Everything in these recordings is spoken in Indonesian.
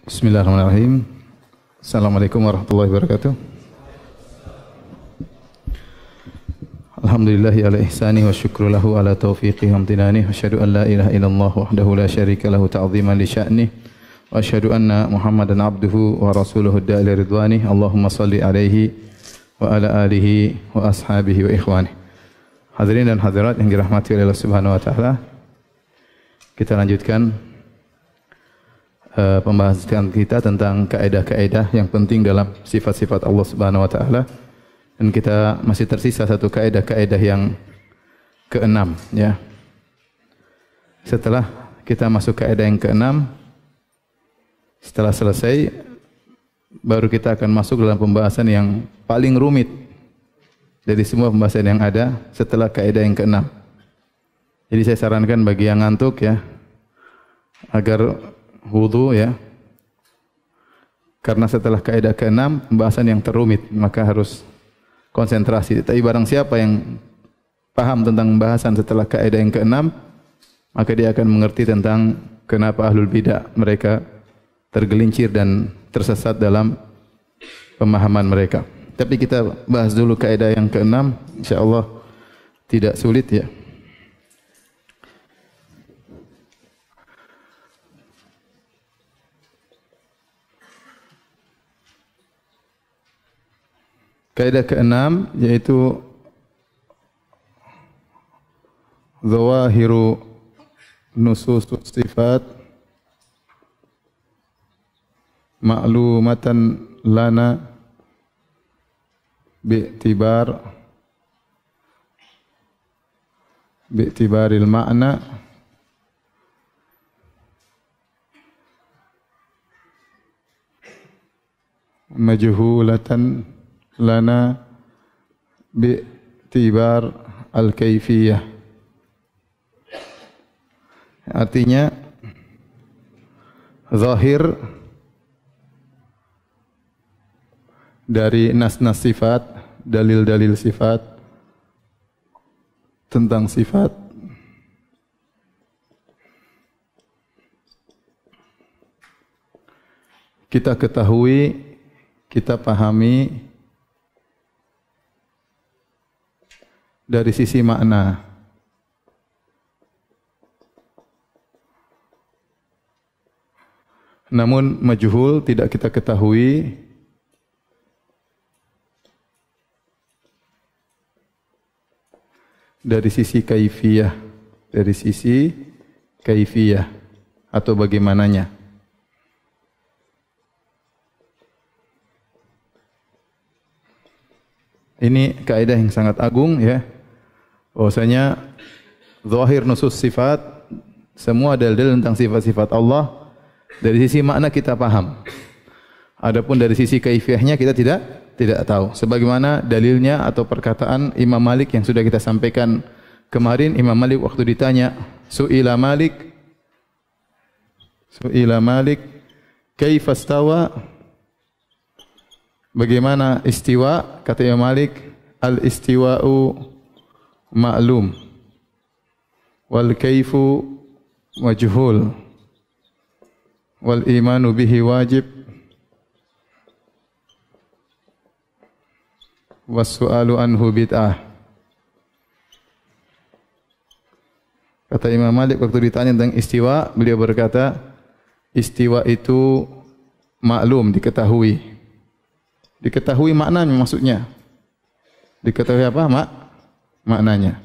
Bismillahirrahmanirrahim. Assalamualaikum warahmatullahi wabarakatuh. Alhamdulillahi ala ihsani wa syukru lahu ala taufiqi wa amtinani. Wa asyhadu an la ilaha illallah wahdahu la syarika lahu ta'ziman li sya'ni. Wa asyhadu anna Muhammadan abduhu wa rasuluhu da'ila ridwani. Allahumma salli alaihi wa ala alihi wa ashabihi wa ikhwani. Hadirin dan hadirat yang dirahmati oleh Allah Subhanahu wa taala. Kita lanjutkan pembahasan kita tentang kaidah-kaidah yang penting dalam sifat-sifat Allah Subhanahu wa taala, dan kita masih tersisa satu kaidah-kaidah yang keenam, ya. Setelah kita masuk kaidah yang keenam, setelah selesai baru kita akan masuk dalam pembahasan yang paling rumit dari semua pembahasan yang ada setelah kaidah yang keenam. Jadi saya sarankan bagi yang ngantuk, ya, agar wudu, ya, karena setelah kaidah ke-6 pembahasan yang terumit, maka harus konsentrasi. Tapi barang siapa yang paham tentang pembahasan setelah kaidah yang ke-6, maka dia akan mengerti tentang kenapa ahlul bidah mereka tergelincir dan tersesat dalam pemahaman mereka. Tapi kita bahas dulu kaidah yang ke-6, insyaallah tidak sulit, ya. Kaidah ke-6 yaitu zawahiru nusus sifat ma'lumatan lana bi'tibaril ma'na majhulatan lana bi'tibar al-kaifiyah. Artinya zahir dari nas-nas sifat, dalil-dalil sifat tentang sifat kita ketahui, kita pahami dari sisi makna. Namun majhul tidak kita ketahui dari sisi kaifiyah, dari sisi kaifiyah atau bagaimananya. Ini kaidah yang sangat agung, ya. Bahwasanya zahir nusus sifat, semua dalil tentang sifat-sifat Allah dari sisi makna kita paham. Adapun dari sisi kaifiyahnya kita tidak tahu. Sebagaimana dalilnya atau perkataan Imam Malik yang sudah kita sampaikan kemarin. Imam Malik waktu ditanya, Su'ila Malik kaifa stawa? Bagaimana istiwa? Kata Imam Malik, al-istiwa'u ma'lum wal kaifu majhul wal imanu bihi wajib was su'alu anhu bid'ah. Kata Imam Malik waktu ditanya tentang istiwa, beliau berkata, istiwa itu maklum, diketahui. Diketahui maknanya, maksudnya. Diketahui apa? Maknanya.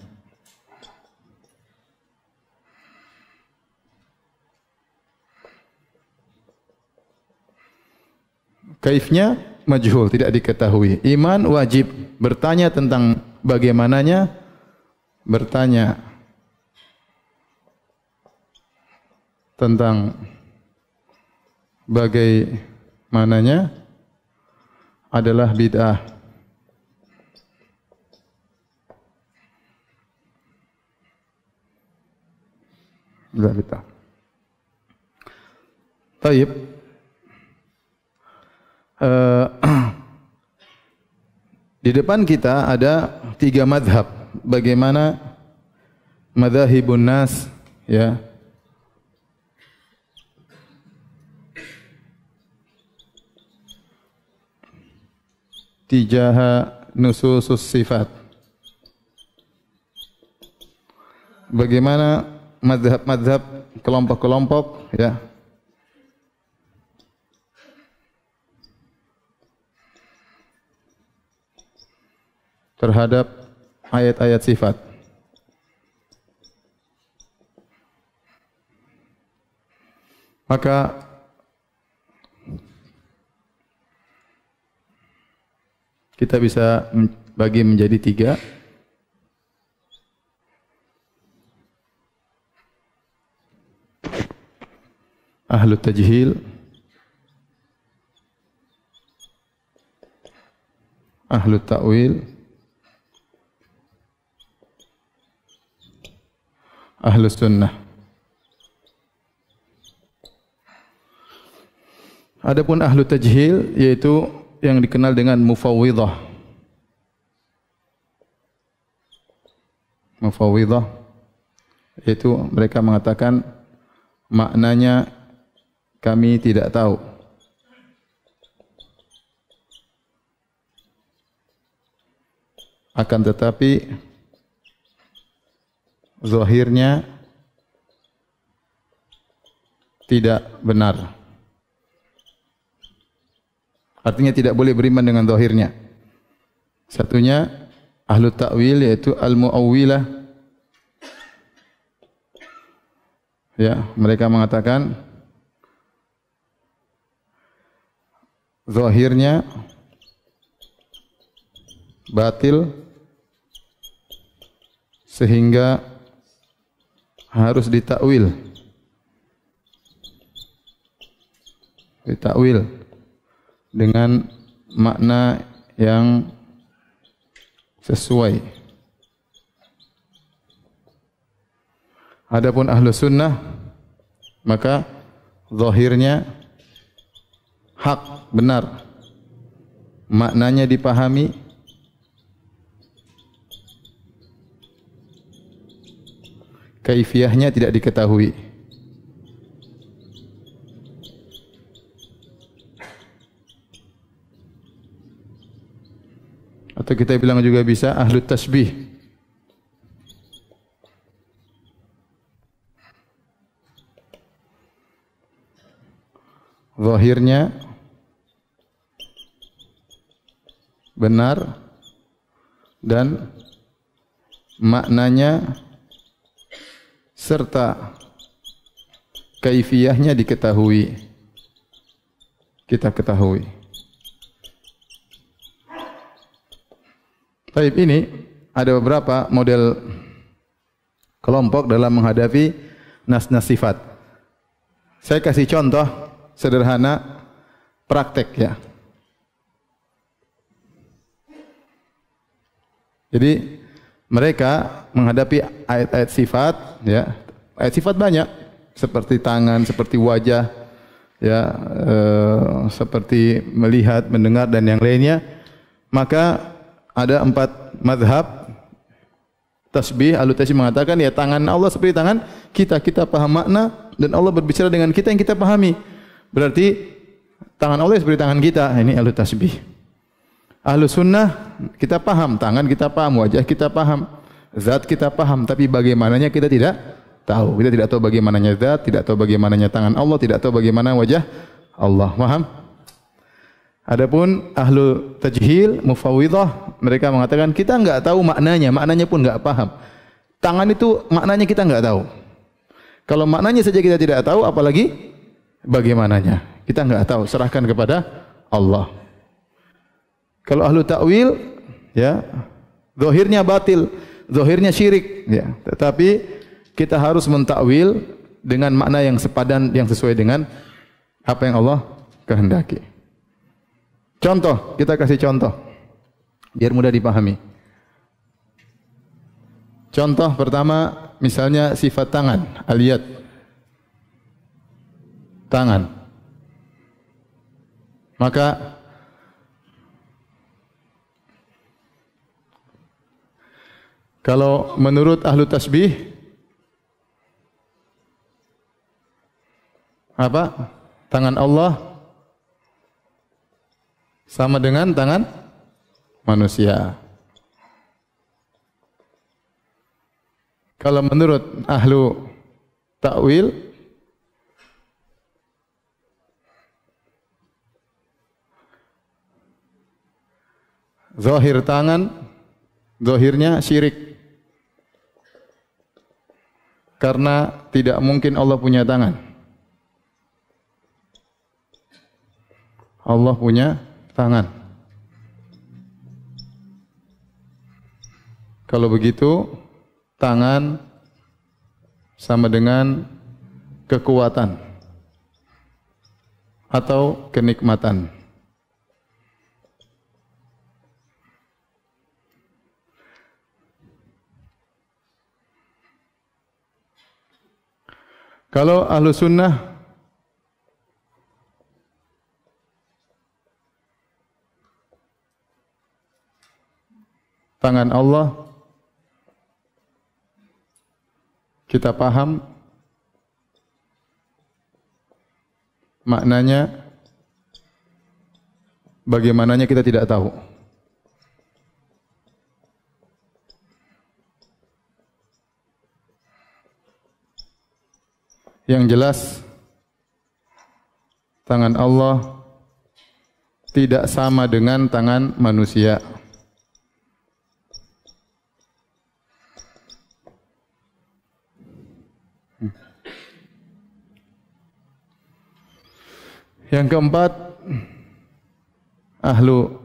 Kaifnya majhul, tidak diketahui. Iman wajib, bertanya tentang bagaimananya, bertanya tentang bagaimananya adalah bid'ah. Bid'ah. Taib. Di depan kita ada 3 madhab. Bagaimana madhahibun nas, ya, tijaha nususus sifat. Bagaimana mazhab-mazhab kelompok-kelompok ya terhadap ayat-ayat sifat. Maka kita bisa bagi menjadi tiga. Ahlu tajhil, ahlu ta'wil, ahlu sunnah. Adapun ahlu tajhil yaitu yang dikenal dengan mufawwidah. Mufawwidah yaitu mereka mengatakan maknanya kami tidak tahu. Akan tetapi zahirnya tidak benar. Artinya tidak boleh beriman dengan zahirnya. Satunya ahlu ta'wil yaitu al-mu'awwilah. Ya, mereka mengatakan zahirnya batil sehingga harus ditakwil. Ditakwil dengan makna yang sesuai. Adapun ahlu sunnah maka zahirnya hak, benar, maknanya dipahami, kaifiyahnya tidak diketahui. Atau kita bilang juga bisa ahlu tasbih. Zahirnya benar dan maknanya serta kaifiyahnya diketahui. Kita ketahui. Baik, ini ada beberapa model kelompok dalam menghadapi nas-nas sifat. Saya kasih contoh sederhana praktek ya. Jadi mereka menghadapi ayat-ayat sifat ya. Ayat sifat banyak seperti tangan, seperti wajah ya, seperti melihat, mendengar dan yang lainnya. Maka ada 4 mazhab tasbih. Ahlu tasbih mengatakan ya tangan Allah seperti tangan kita, kita paham makna dan Allah berbicara dengan kita yang kita pahami. Berarti tangan Allah seperti tangan kita. Ini ahlu tasbih. Ahlu sunnah kita paham tangan, kita paham wajah, kita paham zat, kita paham, tapi bagaimananya kita tidak tahu. Kita tidak tahu bagaimananya zat, tidak tahu bagaimananya tangan Allah, tidak tahu bagaimana wajah Allah. Paham? Adapun ahlu tajhil, mufawwidah, mereka mengatakan kita enggak tahu maknanya, maknanya pun enggak paham. Tangan itu maknanya kita enggak tahu. Kalau maknanya saja kita tidak tahu, apalagi bagaimananya. Kita enggak tahu, serahkan kepada Allah. Kalau ahlu ta'wil, ya, zahirnya batil, zahirnya syirik, ya. Tetapi kita harus mentakwil dengan makna yang sepadan, yang sesuai dengan apa yang Allah kehendaki. Contoh, kita kasih contoh biar mudah dipahami. Contoh pertama, misalnya sifat tangan, al-yad. Tangan. Maka kalau menurut ahlu tasbih apa? Tangan Allah sama dengan tangan manusia. Kalau menurut ahlu ta'wil, zahir tangan, zahirnya syirik. Karena tidak mungkin Allah punya tangan. Allah punya tangan. Kalau begitu, tangan sama dengan kekuatan atau kenikmatan. Kalau ahlu sunnah tangan Allah kita paham maknanya, bagaimananya kita tidak tahu. Yang jelas tangan Allah tidak sama dengan tangan manusia. Yang keempat, ahlu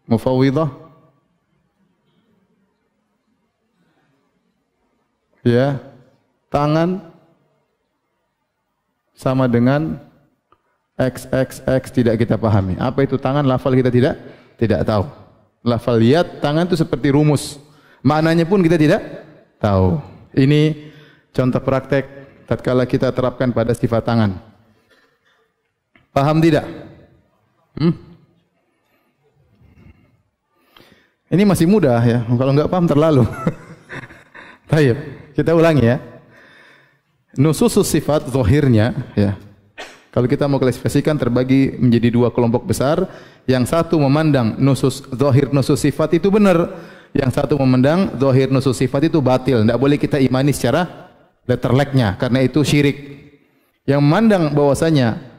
mufawwidah, ya, tangan sama dengan XXX tidak kita pahami. Apa itu tangan? Lafal kita tidak tahu. Lafal yad, tangan itu seperti rumus. Maknanya pun kita tidak tahu. Ini contoh praktek tatkala kita terapkan pada sifat tangan. Paham tidak? Ini masih mudah ya. Kalau enggak paham terlalu. Baik, kita ulangi ya. Nususus sifat zahirnya ya. Kalau kita mau klasifikasikan terbagi menjadi dua kelompok besar. Yang satu memandang nusus zahir nusus sifat itu benar. Yang satu memandang zahir nusus sifat itu batil. Tidak boleh kita imani secara letterleknya karena itu syirik. Yang memandang bahwasanya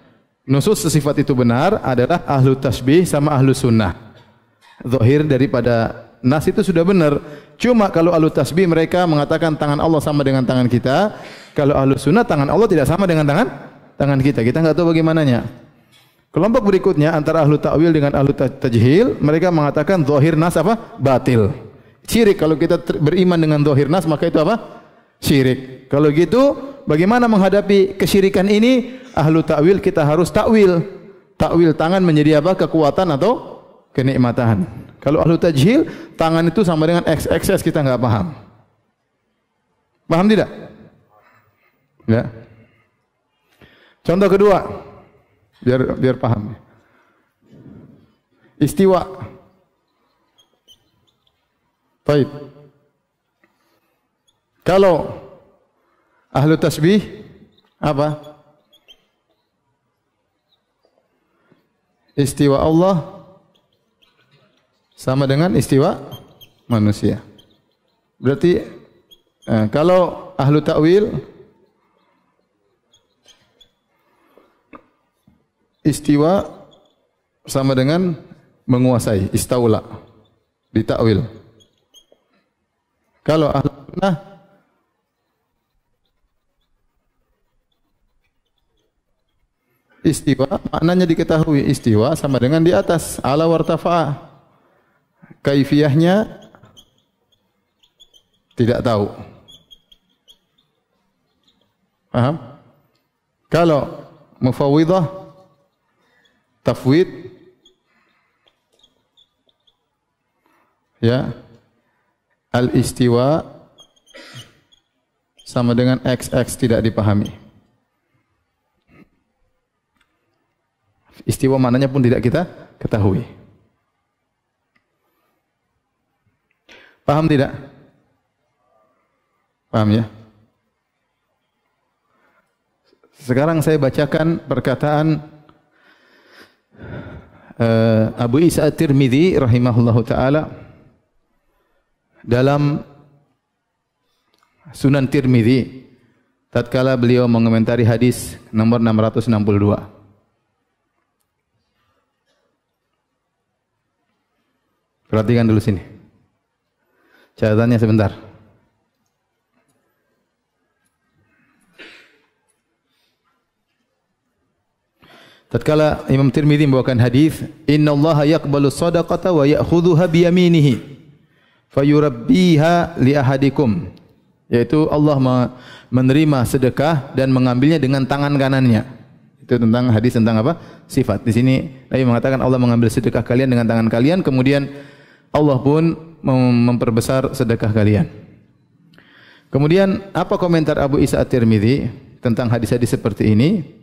nusus sifat itu benar adalah ahlu tasbih sama ahlu sunnah. Zahir daripada nas itu sudah benar. Cuma kalau ahlu tasbih mereka mengatakan tangan Allah sama dengan tangan kita. Kalau ahlu sunnah tangan Allah tidak sama dengan tangan kita. Kita enggak tahu bagaimananya. Kelompok berikutnya antara ahlu ta'wil dengan ahlu tajhil, mereka mengatakan zahir nas apa? Batil. Syirik. Kalau kita beriman dengan zahir nas maka itu apa? Syirik. Kalau gitu bagaimana menghadapi kesyirikan ini? Ahlu ta'wil kita harus ta'wil. Ta'wil tangan menjadi apa? Kekuatan atau kenikmatan. Kalau ahlu tajhil, tangan itu sama dengan XXS kita enggak paham. Paham tidak? Ya. Contoh kedua, biar paham. Istiwa. Baik. Kalau ahlu tasbih apa? Istiwa Allah sama dengan istiwa manusia. Berarti kalau ahlu ta'wil istiwa sama dengan menguasai, istaula, ditakwil. Kalau ahlu sunnah istiwa maknanya diketahui, istiwa sama dengan di atas, ala wartafa'a. Kaifiyahnya tidak tahu. Paham? Kalau mufawwidah tafwid ya, al-istiwa sama dengan XX tidak dipahami. Istiwa maknanya pun tidak kita ketahui. Paham tidak? Paham ya? Sekarang saya bacakan perkataan Abu Isa At-Tirmidzi rahimahullahu taala dalam Sunan Tirmidzi tatkala beliau mengomentari hadis nomor 662. Perhatikan dulu sini. Catatannya sebentar. Tatkala Imam Tirmidzi membawakan hadis, "Innallaha yaqbalu shadaqata wa ya'khudhuha bi yaminihi fayurabbiha li ahadikum." Yaitu Allah menerima sedekah dan mengambilnya dengan tangan kanannya. Itu tentang hadis tentang apa? Sifat. Di sini Nabi mengatakan Allah mengambil sedekah kalian dengan tangan kalian, kemudian Allah pun memperbesar sedekah kalian. Kemudian apa komentar Abu Isa At-Tirmidzi tentang hadis-hadis seperti ini?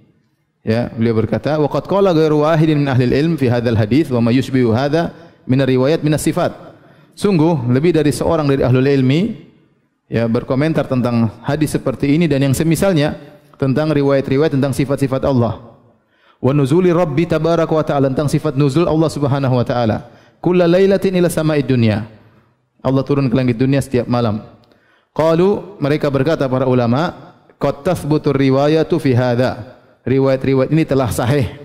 Ya, beliau berkata, "Wa qad qala ghairu wahidin min ahli al-ilm fi hadzal hadits wa ma yushbihu hadza min riwayat min as-sifat." Sungguh lebih dari seorang dari ahlul ilmi ya berkomentar tentang hadis seperti ini dan yang semisalnya tentang riwayat-riwayat tentang sifat-sifat Allah. Wa nuzuli Rabbi tabaraka wa ta'ala, tentang sifat nuzul Allah Subhanahu wa taala. Kulla lailatin ila sama'id dunya. Allah turun ke langit dunia setiap malam. Qalu, mereka berkata para ulama, qad tathbutur riwayatu fi hadza. Riwayat-riwayat ini telah sahih.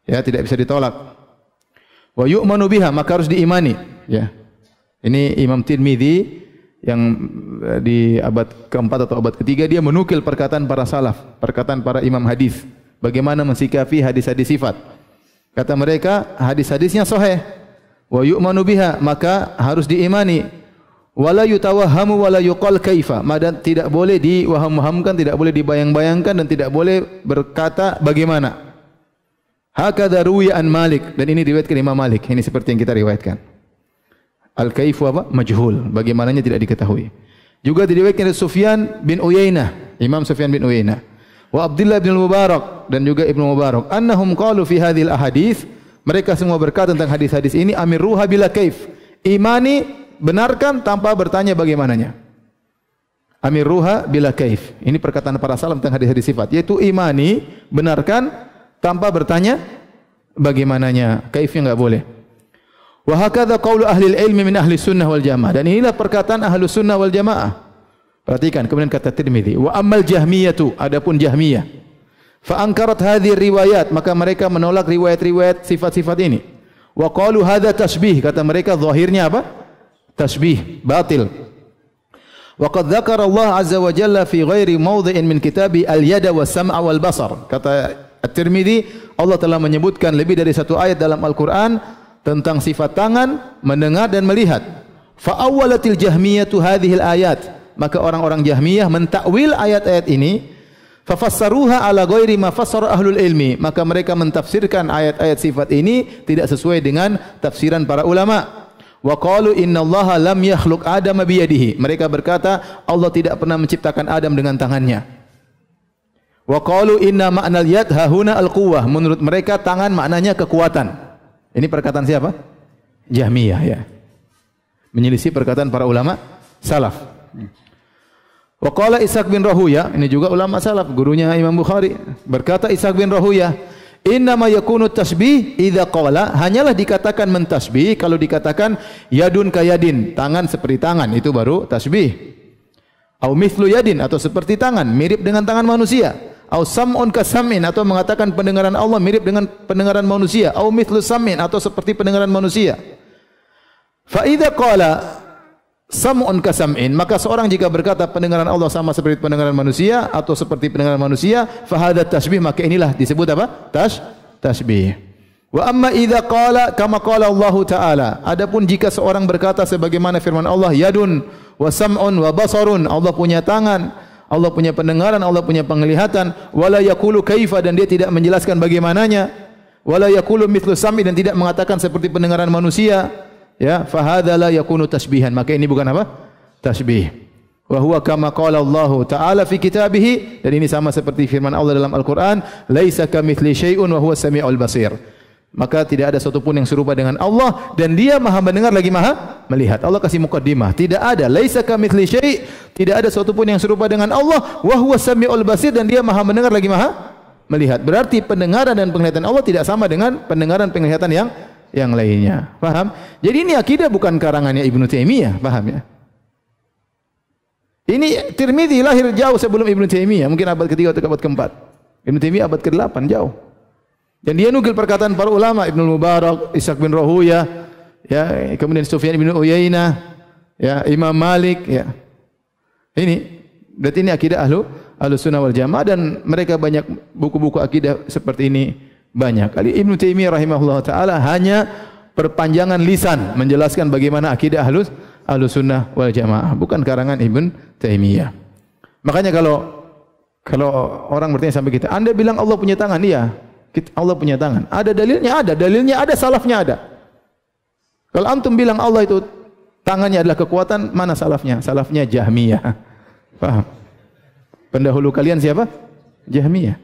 Ya, tidak bisa ditolak. Wa yu'manu biha, maka harus diimani, ya. Ini Imam Tirmidzi yang di abad keempat atau abad ketiga dia menukil perkataan para salaf, perkataan para imam hadis, bagaimana mensikapi hadis-hadis sifat. Kata mereka, hadis-hadisnya sahih. Wa yu'manu biha, maka harus diimani. Wala yutawahhamu wala yuqal kaifa, maka tidak boleh diwaham-wahamkan, tidak boleh dibayang-bayangkan dan tidak boleh berkata bagaimana. Hakadha ruwiya an Malik, dan ini diriwayatkan Imam Malik. Ini seperti yang kita riwayatkan. Al-kaifu apa? Majhul, bagaimananya tidak diketahui. Juga diriwayatkan dari Sufyan bin Uyainah, Imam Sufyan bin Uyainah, wa Abdullah bin Mubarak dan juga Ibnu Mubarak, annahum qalu fi hadhil ahadits, mereka semua berkata tentang hadis-hadis ini, amiruha bila kaif, imani, benarkan tanpa bertanya bagaimananya. Amiruha bila kaif. Ini perkataan para salaf tentang hadis-hadis sifat, yaitu imani, benarkan tanpa bertanya bagaimananya. Kaifnya enggak boleh. Wa hakadha qaulu ahli ilmi min ahli sunnah wal jamaah. Dan inilah perkataan ahli sunnah wal jamaah. Perhatikan, kemudian kata Tirmidzi, wa ammal jahmiyatu, adapun Jahmiyah, fa ankarat hadhihi riwayat, maka mereka menolak riwayat-riwayat sifat-sifat ini. Wa qalu hadza tasbih, kata mereka zahirnya apa? Tasbih, batil. Wa qad dzakara Allah azza wa jalla fi ghairi mawdhi'in min kitabi al-yada was-sam'a wal basar. Kata At-Tirmidzi, Allah telah menyebutkan lebih dari satu ayat dalam Al-Qur'an tentang sifat tangan, mendengar dan melihat. Fa awwalatil jahmiyatu hadhil ayat, maka orang-orang Jahmiyah mentakwil ayat-ayat ini, fa fassaruha ala ghairi ma fassara ahlul ilmi, maka mereka mentafsirkan ayat-ayat sifat ini tidak sesuai dengan tafsiran para ulama. Wa qalu innallaha lam yakhluq Adama biyadihi, mereka berkata Allah tidak pernah menciptakan Adam dengan tangannya. Wa qalu inna ma'nal yad hahuna al-quwwah, menurut mereka tangan maknanya kekuatan. Ini perkataan siapa? Jahmiyah, ya. Menyelisih perkataan para ulama salaf. Wa qala Ishaq bin Rahuya, ini juga ulama salaf, gurunya Imam Bukhari. Berkata Ishaq bin Rahuya, inna ma yakunu tasbih idza qala, hanyalah dikatakan mentasbih kalau dikatakan yadun kayadin, tangan seperti tangan, itu baru tasbih. Au mithlu yadin, atau seperti tangan, mirip dengan tangan manusia. Au sam'un kasam'in, atau mengatakan pendengaran Allah mirip dengan pendengaran manusia. Au mithlu sam'in, atau seperti pendengaran manusia. Fa idza qala sam'un kasam'in, maka seorang jika berkata pendengaran Allah sama seperti pendengaran manusia atau seperti pendengaran manusia, fa hadza tasbih, maka inilah disebut apa? Tasbih. Wa amma idza qala kama qala Allah taala, adapun jika seorang berkata sebagaimana firman Allah, yadun wa sam'un wa basarun, Allah punya tangan, Allah punya pendengaran, Allah punya penglihatan, wala yaqulu kaifa, dan dia tidak menjelaskan bagaimananya, wala yaqulu mithlu sam'i, dan tidak mengatakan seperti pendengaran manusia, ya, fa hadza la yakunu tasbihan, maka ini bukan apa? Tasbih. Wa huwa kama qala Allah taala fi kitabih, dan ini sama seperti firman Allah dalam Al-Qur'an, laisa kamitsli syai'un wa huwas samiul basir. Maka tidak ada satu pun yang serupa dengan Allah, dan dia maha mendengar lagi maha melihat. Allah kasih mukaddimah, tidak ada, laisa kamitsli syai', tidak ada satu pun yang serupa dengan Allah, wa huwas samiul basir, dan dia maha mendengar lagi maha melihat. Berarti pendengaran dan penglihatan Allah tidak sama dengan pendengaran penglihatan yang lainnya. Paham? Jadi ini akidah bukan karangannya Ibnu Taimiyah, paham ya? Ini Tirmidzi lahir jauh sebelum Ibnu Taimiyah, mungkin abad ke-3 atau abad ke-4. Ibnu Taimiyah abad ke-8, jauh. Dan dia nukil perkataan para ulama, Ibnu Mubarak, Ishaq bin Rahuyah, ya, kemudian Sufyan bin Uyainah, ya, Imam Malik, ya. Ini berarti ini akidah Ahlussunnah wal Jamaah, dan mereka banyak buku-buku akidah seperti ini banyak. Kali Ibnu Taimiyah rahimahullah taala hanya perpanjangan lisan menjelaskan bagaimana akidah Ahlussunnah wal Jamaah, bukan karangan Ibnu Taimiyah. Makanya kalau orang bertanya sampai kita, Anda bilang Allah punya tangan, iya. Allah punya tangan. Ada dalilnya ada, salafnya ada. Kalau antum bilang Allah itu tangannya adalah kekuatan, mana salafnya? Salafnya Jahmiyah. Paham? Pendahulu kalian siapa? Jahmiyah.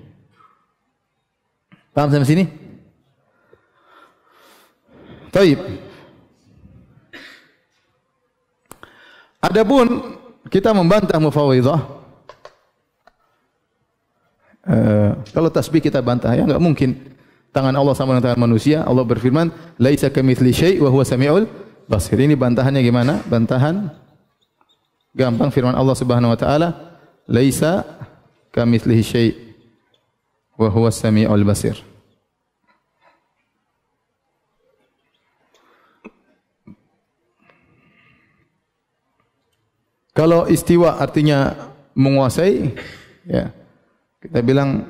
Paham sampai sini? Taib. Adapun kita membantah Mufawwidhah, kalau tasbih kita bantah, ya enggak mungkin tangan Allah sama dengan tangan manusia. Allah berfirman, "Laisa kamitsli syai' wa huwa samiul basir." Ini bantahannya gimana? Bantahan gampang, firman Allah Subhanahu wa taala, "Laisa kamitslihi syai' wa huwa samiul basir." Kalau istiwa artinya menguasai, ya, kita bilang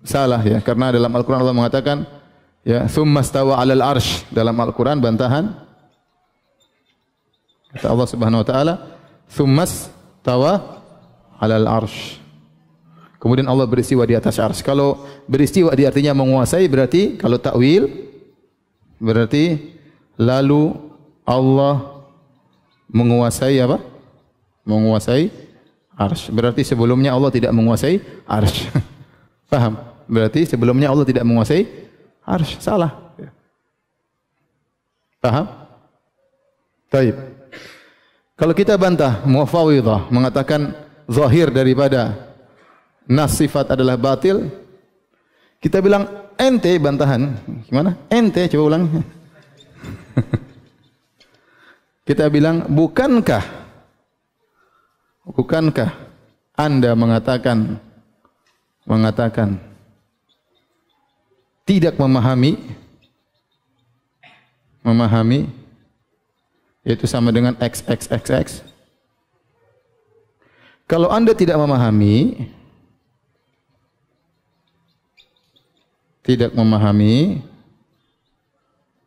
salah, ya, karena dalam Al-Qur'an Allah mengatakan, ya, tsumma stawa 'alal arsy, dalam Al-Qur'an bantahan kata Allah Subhanahu wa taala, tsumma stawa 'alal arsy. Kemudian Allah beristiwa di atas arsy. Kalau beristiwa di artinya menguasai, berarti kalau takwil berarti lalu Allah menguasai apa? Menguasai arsy. Berarti sebelumnya Allah tidak menguasai arsy. Paham? Berarti sebelumnya Allah tidak menguasai arsy. Salah. Paham? Baik. Kalau kita bantah Mu'fawwidhah mengatakan zahir daripada nas sifat adalah batil, kita bilang ente bantahan. Gimana? Ente, coba ulang. Kita bilang, bukankah Anda mengatakan tidak memahami yaitu sama dengan XXXX. Kalau Anda tidak memahami,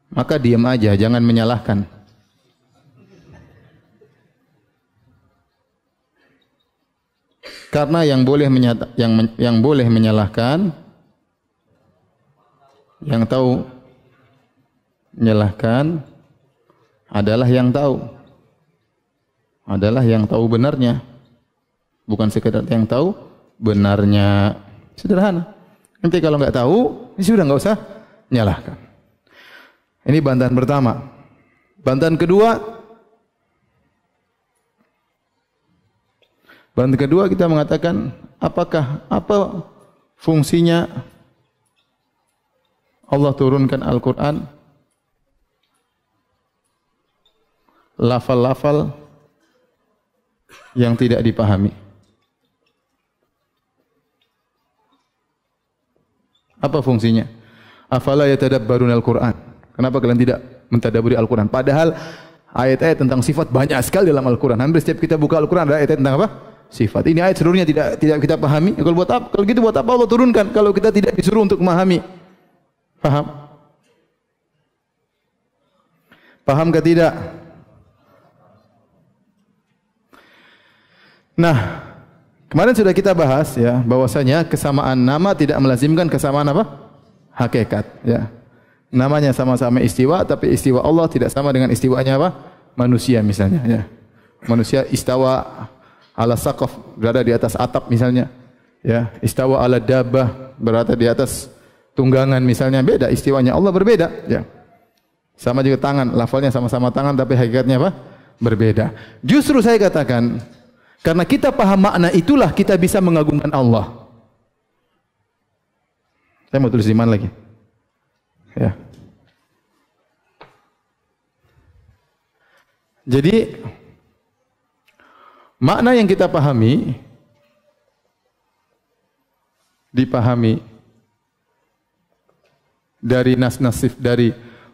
maka diam aja, jangan menyalahkan. Karena yang boleh menyalahkan, yang tahu menyalahkan adalah yang tahu benarnya, bukan sekedar yang tahu benarnya. Sederhana. Nanti kalau nggak tahu, sudah nggak usah menyalahkan. Ini bantahan pertama. Bantahan kedua kita mengatakan, apa fungsinya Allah turunkan Al-Quran, lafal-lafal yang tidak dipahami? Apa fungsinya? Afala yatadabbaruna Al-Quran? Kenapa kalian tidak mentadabburi Al-Quran? Padahal ayat-ayat tentang sifat banyak sekali dalam Al-Quran. Hampir setiap kita buka Al-Quran ada ayat-ayat tentang apa? Sifat. Ini ayat seluruhnya tidak kita pahami. Kalau gitu buat apa Allah turunkan kalau kita tidak disuruh untuk memahami? Paham? Paham ke tidak? Nah, kemarin sudah kita bahas, ya, bahwasanya kesamaan nama tidak melazimkan kesamaan apa? Hakikat, ya. Namanya sama-sama istiwa, tapi istiwa Allah tidak sama dengan istiwanya apa? Manusia misalnya, ya. Manusia istawa ala saqaf, berada di atas atap misalnya, ya. Istawa ala dabbah, berada di atas tunggangan misalnya, beda istiwanya. Allah berbeda, ya. Sama juga tangan, lafalnya sama-sama tangan tapi hakikatnya apa? Berbeda. Justru saya katakan, karena kita paham makna itulah kita bisa mengagungkan Allah. Saya mau tulis di mana lagi? Ya. Jadi makna yang kita pahami dipahami dari nas-nasif, dari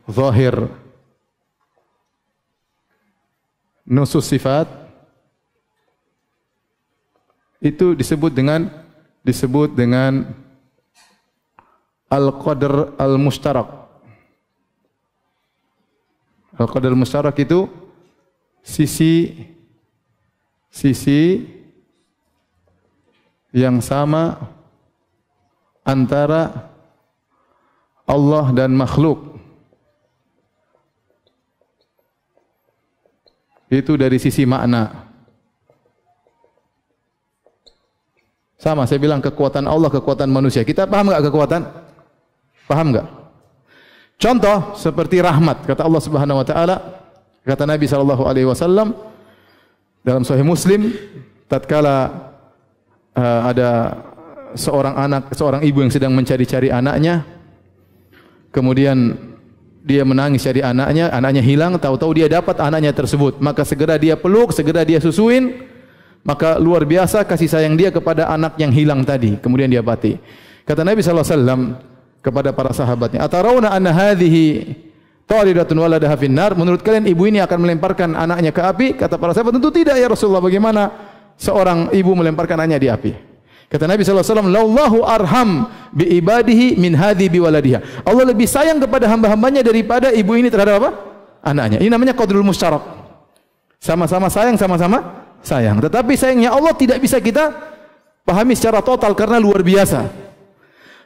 zahir nusus sifat, itu disebut dengan al-qadar al-mushtarak. Al-qadar al-mushtarak itu sisi yang sama antara Allah dan makhluk. Itu dari sisi makna. Sama, saya bilang kekuatan Allah, kekuatan manusia. Kita paham enggak kekuatan? Paham enggak? Contoh seperti rahmat, kata Allah Subhanahu wa taala, kata Nabi sallallahu alaihi wasallam dalam Sahih Muslim, tatkala ada seorang ibu yang sedang mencari-cari anaknya, kemudian dia menangis cari anaknya hilang, tahu-tahu dia dapat anaknya tersebut, maka segera dia peluk, segera dia susuin, maka luar biasa kasih sayang dia kepada anak yang hilang tadi. Kemudian dia mati. Kata Nabi sallallahu alaihi wasallam kepada para sahabatnya, "Atarawna anna hadhihi taridatun waladaha finnar?" Menurut kalian ibu ini akan melemparkan anaknya ke api? Kata para sahabat, "Tentu tidak ya Rasulullah. Bagaimana seorang ibu melemparkan anaknya di api?" Kata Nabi sallallahu alaihi wasallam, "Lallahu arham bi ibadihi min hadhi bi waladiha." Allah lebih sayang kepada hamba-hambanya daripada ibu ini terhadap apa? Anaknya. Ini namanya qadrul musytarak. Sama-sama sayang, sama-sama sayang. Tetapi sayangnya Allah tidak bisa kita pahami secara total karena luar biasa.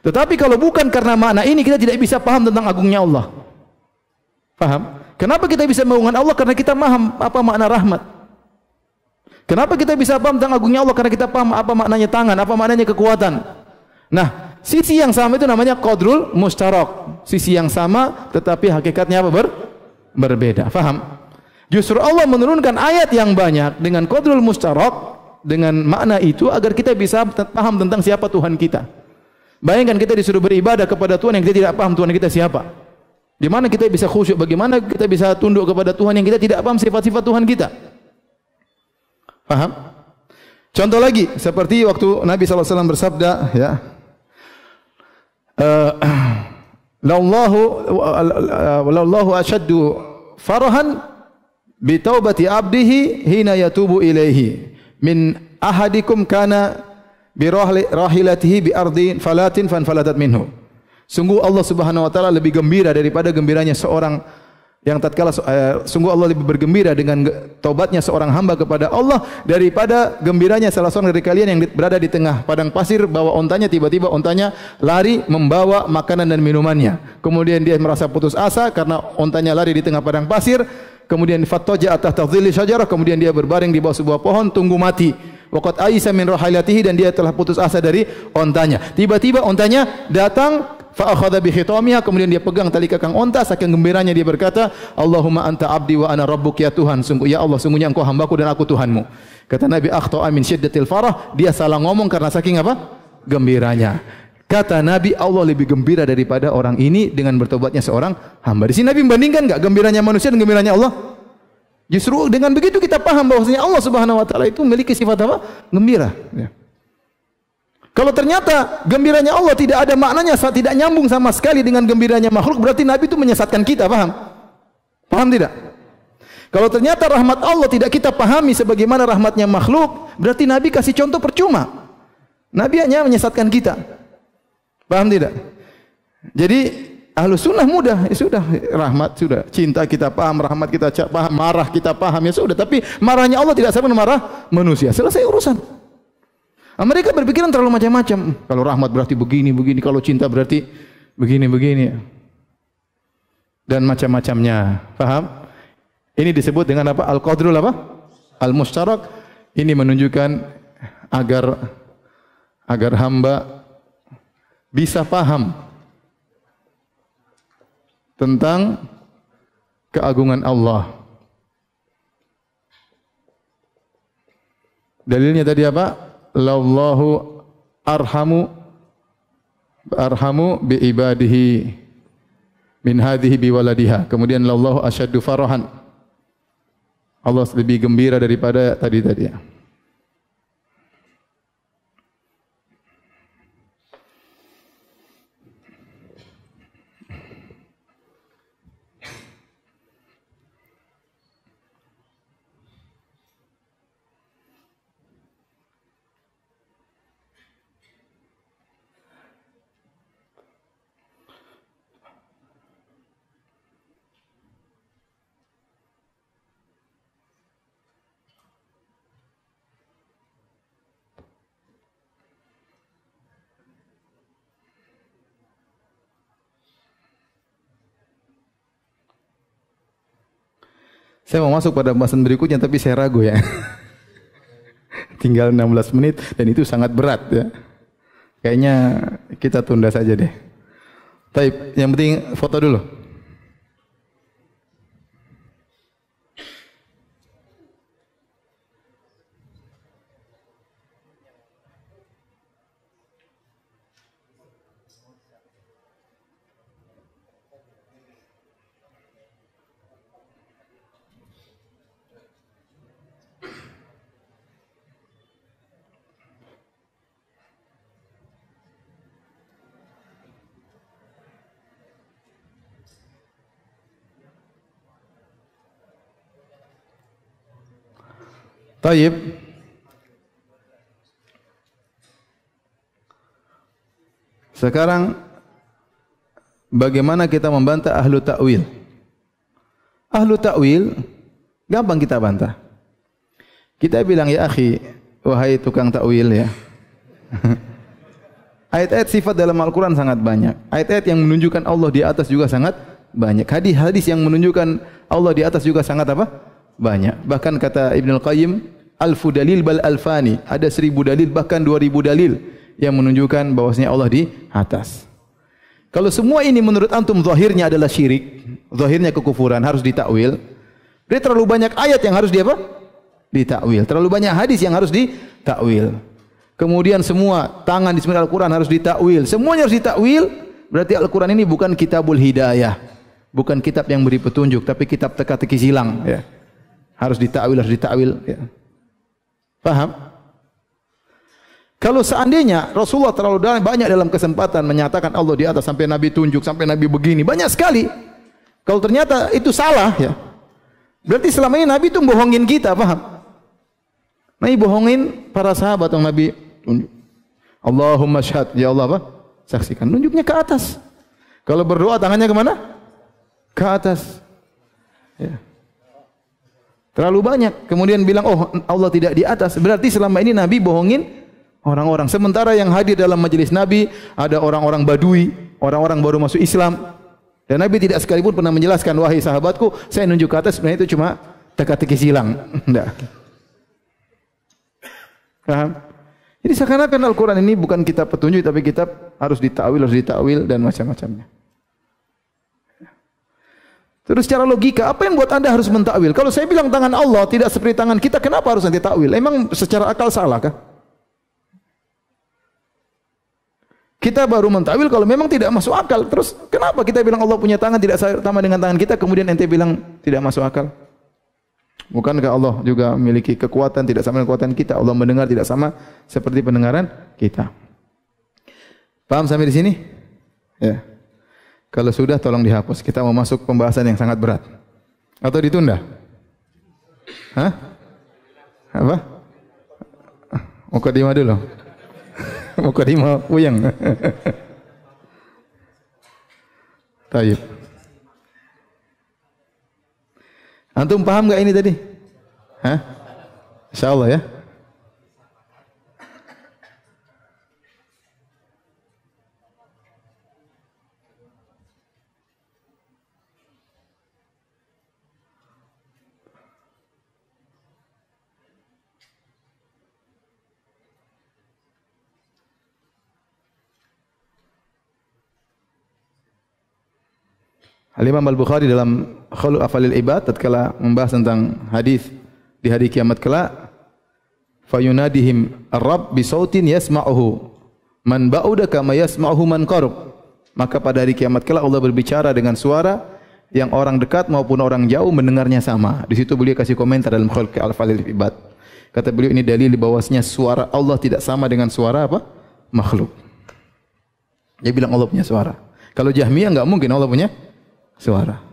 Tetapi kalau bukan karena makna ini, kita tidak bisa paham tentang agungnya Allah. Paham? Kenapa kita bisa mengagungkan Allah? Karena kita paham apa makna rahmat. Kenapa kita bisa paham tentang agungnya Allah? Karena kita paham apa maknanya tangan, apa maknanya kekuatan. Nah, sisi yang sama itu namanya qadrul mushtarak. Sisi yang sama tetapi hakikatnya apa? Berbeda. Paham? Justru Allah menurunkan ayat yang banyak dengan qadrul mushtarak, dengan makna itu agar kita bisa paham tentang siapa Tuhan kita. Bayangkan kita disuruh beribadah kepada Tuhan yang kita tidak paham Tuhan kita siapa. Di mana kita bisa khusyuk? Bagaimana kita bisa tunduk kepada Tuhan yang kita tidak paham sifat-sifat Tuhan kita? Paham? Contoh lagi seperti waktu Nabi SAW bersabda, ya, "Lallahu ashaddu farahan bi taubati abdihi hina yatubu ilaihi min ahadikum kana bi rahilatihi bi ardin falatin fanfalatat minhu." Sungguh Allah Subhanahu wa taala lebih gembira daripada gembiranya seorang yang tatkala sungguh Allah lebih bergembira dengan taubatnya seorang hamba kepada Allah daripada gembiranya salah seorang dari kalian yang berada di tengah padang pasir, bawa ontanya, tiba-tiba ontanya lari membawa makanan dan minumannya. Kemudian dia merasa putus asa karena ontanya lari di tengah padang pasir. Kemudian fattaja tahta dhilli syajarah, kemudian dia berbaring di bawah sebuah pohon tunggu mati. Waqad aisa min rahilatihi, dan dia telah putus asa dari ontanya. Tiba-tiba ontanya datang, fa akhadha bi khitamiha, kemudian dia pegang tali kekang onta, saking gembiranya dia berkata, "Allahumma anta abdi wa ana rabbuk," ya Tuhan, sungguh ya Allah, sungguhnya engkau hambaku dan aku Tuhanmu. Kata Nabi, "Akhta'a min syiddatil farah," dia salah ngomong karena saking apa? Gembiranya. Kata Nabi, Allah lebih gembira daripada orang ini dengan bertobatnya seorang hamba. Di sini Nabi membandingkan enggak gembiranya manusia dan gembiranya Allah? Justru dengan begitu kita paham bahwasanya Allah Subhanahu wa taala itu memiliki sifat apa? Gembira. Ya. Kalau ternyata gembiranya Allah tidak ada maknanya, tidak nyambung sama sekali dengan gembiranya makhluk, berarti Nabi itu menyesatkan kita, paham? Paham tidak? Kalau ternyata rahmat Allah tidak kita pahami sebagaimana rahmatnya makhluk, berarti Nabi kasih contoh percuma. Nabi hanya menyesatkan kita. Paham tidak? Jadi Ahlus Sunnah mudah, ya sudah, rahmat sudah, cinta kita paham, rahmat kita paham, marah kita paham, ya sudah. Tapi marahnya Allah tidak sama dengan marah manusia. Selesai urusan. Mereka berpikiran terlalu macam-macam. Kalau rahmat berarti begini, begini. Kalau cinta berarti begini, begini. Dan macam-macamnya. Paham? Ini disebut dengan apa? Al-Qadrul apa? Al-Mushtarak. Ini menunjukkan agar hamba bisa paham tentang keagungan Allah. Dalilnya tadi apa? Lallahu arhamu arhamu bi ibadihi min hadhihi bi waladiha. Kemudian lallahu asyaddu farahan. Allah lebih gembira daripada tadi. Saya mau masuk pada pembahasan berikutnya tapi saya ragu ya. Tinggal 16 menit dan itu sangat berat ya. Kayaknya kita tunda saja deh. Baik, yang penting foto dulu. Taib. Sekarang bagaimana kita membantah ahlu ta'wil? Ahlu ta'wil gampang kita bantah. Kita bilang, ya akhi, wahai tukang ta'wil ya. Ayat-ayat sifat dalam Al-Quran sangat banyak. Ayat-ayat yang menunjukkan Allah di atas juga sangat banyak. Hadis-hadis yang menunjukkan Allah di atas juga sangat apa? Banyak. Bahkan kata Ibnul Qayyim, alfu dalil bal alfani. Ada 1000 dalil bahkan 2000 dalil yang menunjukkan bahwasanya Allah di atas. Kalau semua ini menurut antum zahirnya adalah syirik, zahirnya kekufuran, harus ditakwil. Berarti terlalu banyak ayat yang harus ditakwil. Terlalu banyak hadis yang harus ditakwil. Kemudian semua tangan di sebelah Al-Quran harus ditakwil. Semuanya harus ditakwil. Berarti Al-Quran ini bukan kitabul hidayah, bukan kitab yang beri petunjuk, tapi kitab teka-teki silang ya. Harus ditakwil ya. Paham? Kalau seandainya Rasulullah terlalu banyak dalam kesempatan menyatakan Allah di atas sampai Nabi tunjuk, sampai Nabi begini, banyak sekali. Kalau ternyata itu salah ya, berarti selama ini Nabi itu bohongin kita, paham? Nabi bohongin para sahabat yang Nabi tunjuk. Allahumma syahad, ya Allah apa? Saksikan. Nunjuknya ke atas. Kalau berdoa tangannya kemana? Ke atas. Ya. Terlalu banyak. Kemudian bilang, oh Allah tidak di atas. Berarti selama ini Nabi bohongin orang-orang. Sementara yang hadir dalam majelis Nabi ada orang-orang Badui, orang-orang baru masuk Islam. Dan Nabi tidak sekalipun pernah menjelaskan, wahai sahabatku, saya nunjuk ke atas, sebenarnya itu cuma teka-teki silang. Tidak. Paham? Jadi seakan-akan Al-Quran ini bukan kitab petunjuk, tapi kitab harus ditakwil dan macam-macamnya. Terus secara logika, apa yang buat Anda harus mentakwil? Kalau saya bilang tangan Allah tidak seperti tangan kita, kenapa harus nanti takwil? Emang secara akal salah kah? Kita baru mentakwil kalau memang tidak masuk akal. Terus kenapa kita bilang Allah punya tangan tidak sama dengan tangan kita, kemudian ente bilang tidak masuk akal? Bukankah Allah juga memiliki kekuatan tidak sama dengan kekuatan kita? Allah mendengar tidak sama seperti pendengaran kita. Paham sampai di sini? Ya. Kalau sudah tolong dihapus. Kita mau masuk pembahasan yang sangat berat. Atau ditunda? Hah? Apa? Mukadimah dulu. Mukadimah puyeng. Taib. Antum paham enggak ini tadi? Hah? Insyaallah ya. Al-Imam Al-Bukhari dalam Khuluq Afalil Ibad tatkala membahas tentang hadis di hari kiamat kelak, fayunadihim ar-rabb bi sautin yasma'uhu Man ba'uda kama yasma'uhu man qarab. Maka pada hari kiamat kelak Allah berbicara dengan suara yang orang dekat maupun orang jauh mendengarnya sama. Di situ beliau kasih komentar dalam Khalqi al-Af'alil Ibad. Kata beliau ini dalil bahwasanya suara Allah tidak sama dengan suara apa? Makhluk. Dia bilang Allah punya suara. Kalau Jahmiyah enggak mungkin Allah punya suara.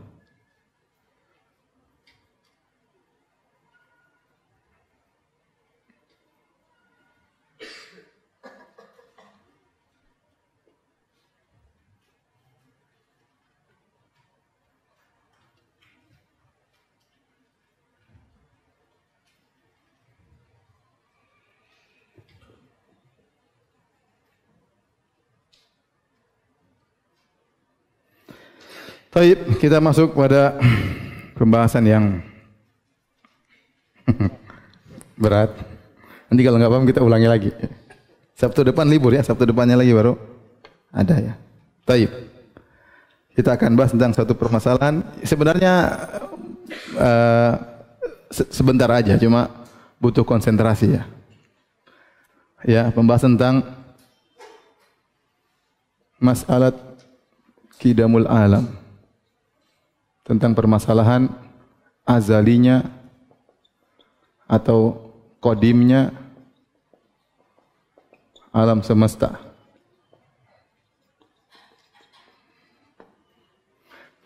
Baik, kita masuk pada pembahasan yang berat. Nanti kalau nggak paham kita ulangi lagi. Sabtu depan libur ya, Sabtu depannya lagi baru ada ya. Baik, kita akan bahas tentang satu permasalahan. Sebenarnya sebentar aja, cuma butuh konsentrasi ya. Ya, pembahasan tentang masalah qidamul alam. Tentang permasalahan azalinya atau qadimnya alam semesta.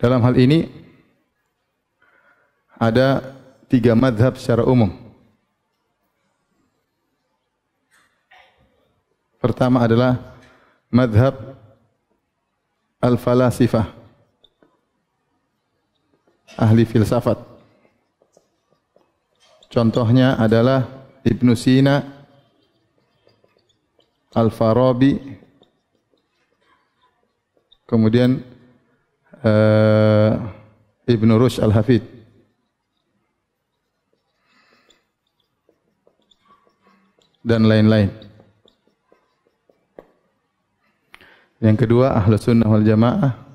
Dalam hal ini ada 3 madhab secara umum. Pertama adalah madhab al-falasifah, ahli filsafat. Contohnya adalah Ibnu Sina, Al-Farabi, kemudian Ibnu Rushd Al-Hafid. Dan lain-lain. Yang kedua Ahlus Sunnah wal Jamaah.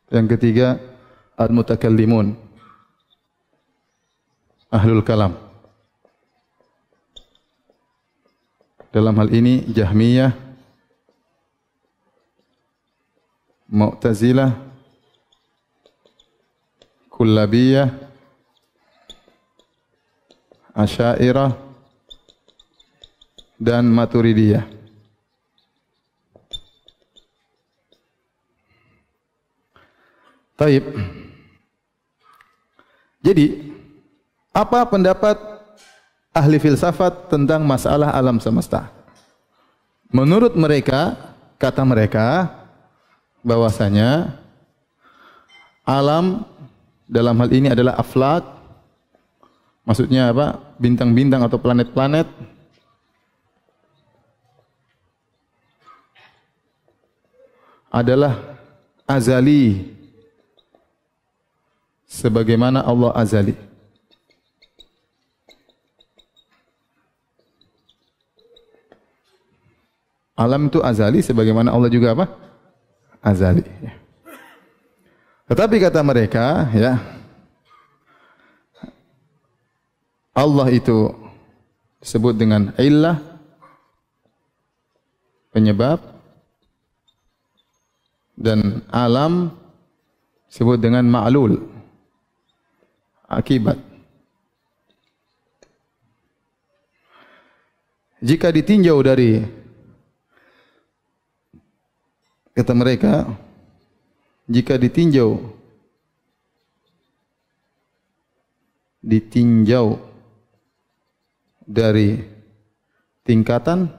Yang ketiga al-mutakallimun, ahlul kalam. Dalam hal ini Jahmiyah, Mu'tazilah, Kullabiyah, Asy'ariyah dan Maturidiyah. Taib. Jadi, apa pendapat ahli filsafat tentang masalah alam semesta? Menurut mereka, kata mereka, bahwasanya alam dalam hal ini adalah aflak, maksudnya apa? Bintang-bintang atau planet-planet adalah azali, sebagaimana Allah azali. Alam itu azali sebagaimana Allah juga apa? Azali. Tetapi kata mereka, ya, Allah itu disebut dengan illah, penyebab, dan alam disebut dengan ma'lul, akibat. Jika ditinjau dari, kata mereka, jika ditinjau dari tingkatan,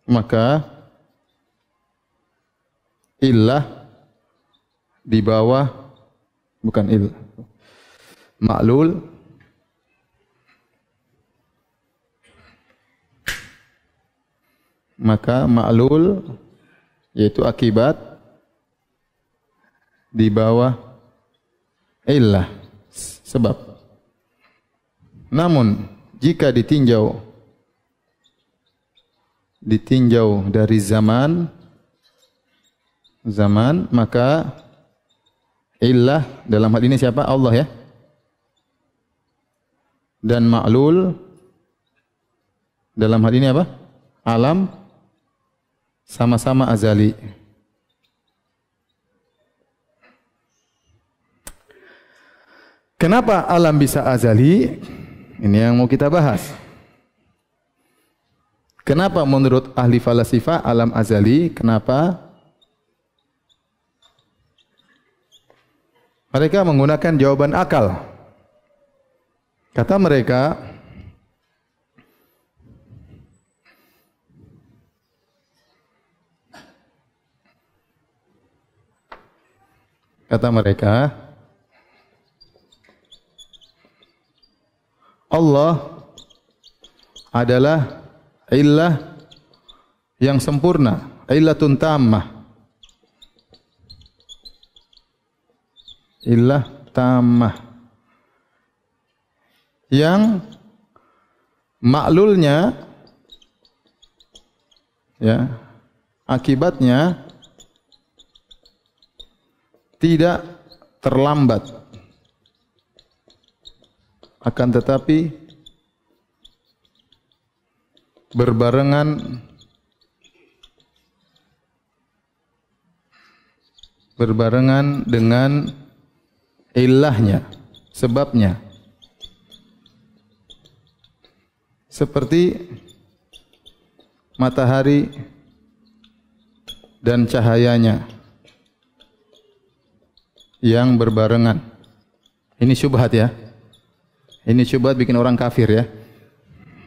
maka illah di bawah, bukan illah, ma'lul maka ma'lul yaitu akibat di bawah illah, sebab. Namun jika ditinjau dari zaman, maka illah dalam hal ini siapa? Allah, ya. dan ma'lul dalam hal ini apa? Alam sama-sama azali. Kenapa alam bisa azali? Ini yang mau kita bahas. Kenapa menurut ahli falasifah alam azali? Kenapa? Mereka menggunakan jawaban akal. Kata mereka, Allah adalah illah yang sempurna, illatun tammah. Illah tammah. Yang maklulnya, ya, akibatnya tidak terlambat, akan tetapi berbarengan dengan ilahnya, sebabnya. Seperti matahari dan cahayanya yang berbarengan. Ini syubhat ya. Ini syubhat bikin orang kafir ya.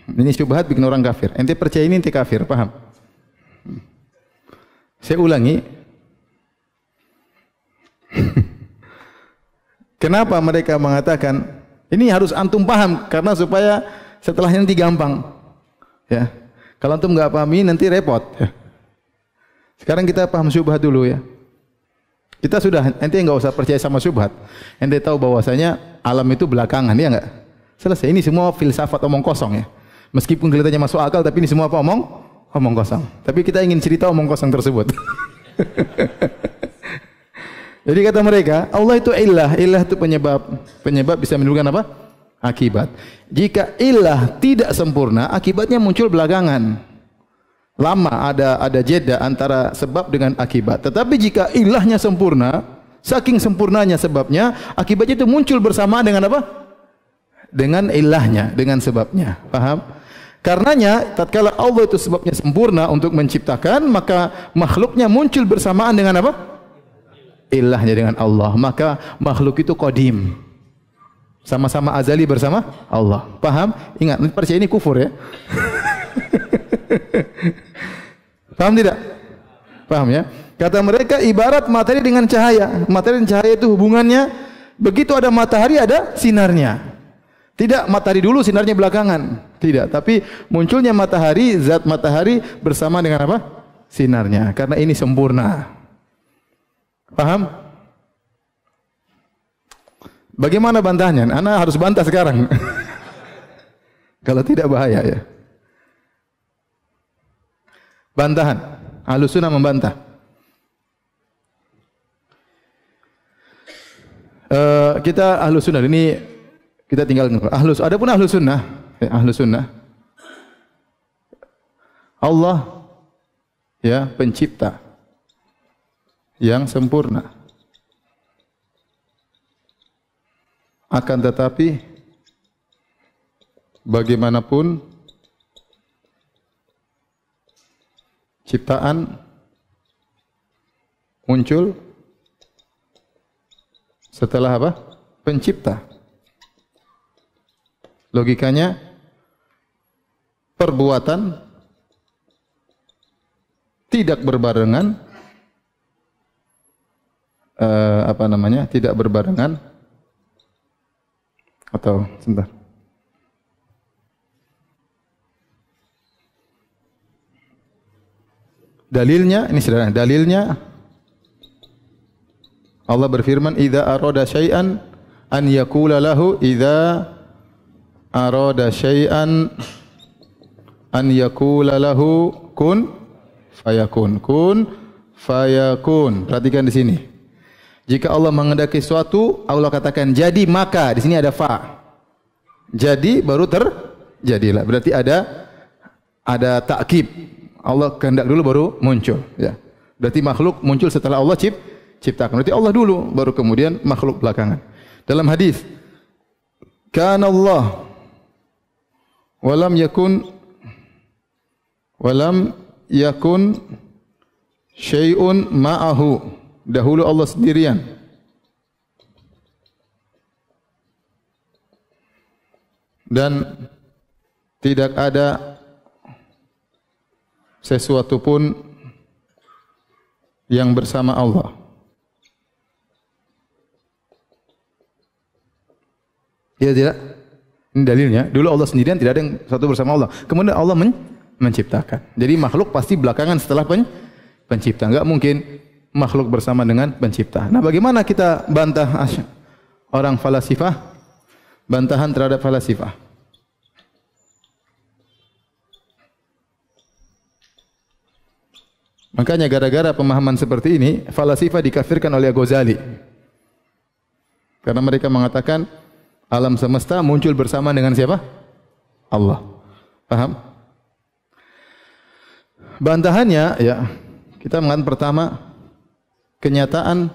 Ini syubhat bikin orang kafir. Ente percaya ini ente kafir, paham? Saya ulangi. Kenapa mereka mengatakan ini harus antum paham karena supaya setelahnya nanti gampang. Ya. Kalau antum enggak pahami nanti repot ya. Sekarang kita paham syubhat dulu ya. Kita sudah, ente enggak usah percaya sama syubhat. Ente tahu bahwasanya alam itu belakangan, ya enggak? Selesai. Ini semua filsafat omong kosong ya. Meskipun kelihatannya masuk akal, tapi ini semua apa? Omong kosong. Tapi kita ingin cerita omong kosong tersebut. Jadi kata mereka, Allah itu ilah. Ilah itu penyebab bisa menimbulkan apa? Akibat. Jika ilah tidak sempurna, akibatnya muncul belakangan. Lama ada jeda antara sebab dengan akibat. Tetapi jika ilahnya sempurna, saking sempurnanya sebabnya, akibatnya itu muncul bersamaan dengan apa? Dengan ilahnya, dengan sebabnya. Paham? Karenanya, tatkala Allah itu sebabnya sempurna untuk menciptakan, maka makhluknya muncul bersamaan dengan apa? Ilahnya, dengan Allah. Maka makhluk itu qadim. Sama-sama azali bersama Allah. Paham? Ingat, percaya ini kufur ya. Paham tidak? Paham ya? Kata mereka ibarat matahari dengan cahaya. Matahari dan cahaya itu hubungannya begitu ada matahari ada sinarnya. Tidak matahari dulu sinarnya belakangan. Tidak, tapi munculnya matahari, zat matahari bersama dengan apa? Sinarnya. Karena ini sempurna. Paham? Bagaimana bantahnya? Ana harus bantah sekarang. Kalau tidak bahaya ya. Bantahan. Ahlus Sunnah membantah. Kita Ahlus Sunnah ini kita tinggal adapun Ahlus Sunnah, Ahlus Sunnah. Allah ya pencipta yang sempurna. Akan tetapi bagaimanapun ciptaan muncul setelah apa? Pencipta. Logikanya perbuatan tidak berbarengan tidak berbarengan atau sebentar. Dalilnya, ini sederhana. Dalilnya Allah berfirman, "Idza arada syai'an an yaqula lahu idza arada syai'an an yaqula lahu kun fayakun." Kun fayakun. Perhatikan di sini. Jika Allah menghendaki sesuatu, Allah katakan jadi maka. Di sini ada fa. jadi baru terjadilah. Berarti ada ta'kib. Allah kehendak dulu baru muncul, ya. Berarti makhluk muncul setelah Allah ciptakan. Berarti Allah dulu baru kemudian makhluk belakangan. Dalam hadis, kana Allah walam yakun syai'un ma'ahu. Dahulu Allah sendirian. Dan tidak ada sesuatu pun yang bersama Allah. Ya tidak? Ini dalilnya. Dulu Allah sendirian, tidak ada yang satu bersama Allah. Kemudian Allah menciptakan. Jadi makhluk pasti belakangan setelah pencipta. Enggak mungkin makhluk bersama dengan pencipta. Nah, bagaimana kita bantah orang falasifah? Bantahan terhadap falasifah. Makanya gara-gara pemahaman seperti ini, falasifah dikafirkan oleh Ghazali. Karena mereka mengatakan alam semesta muncul bersama dengan siapa? Allah. Paham? Bantahannya, ya, kita mengatakan pertama, kenyataan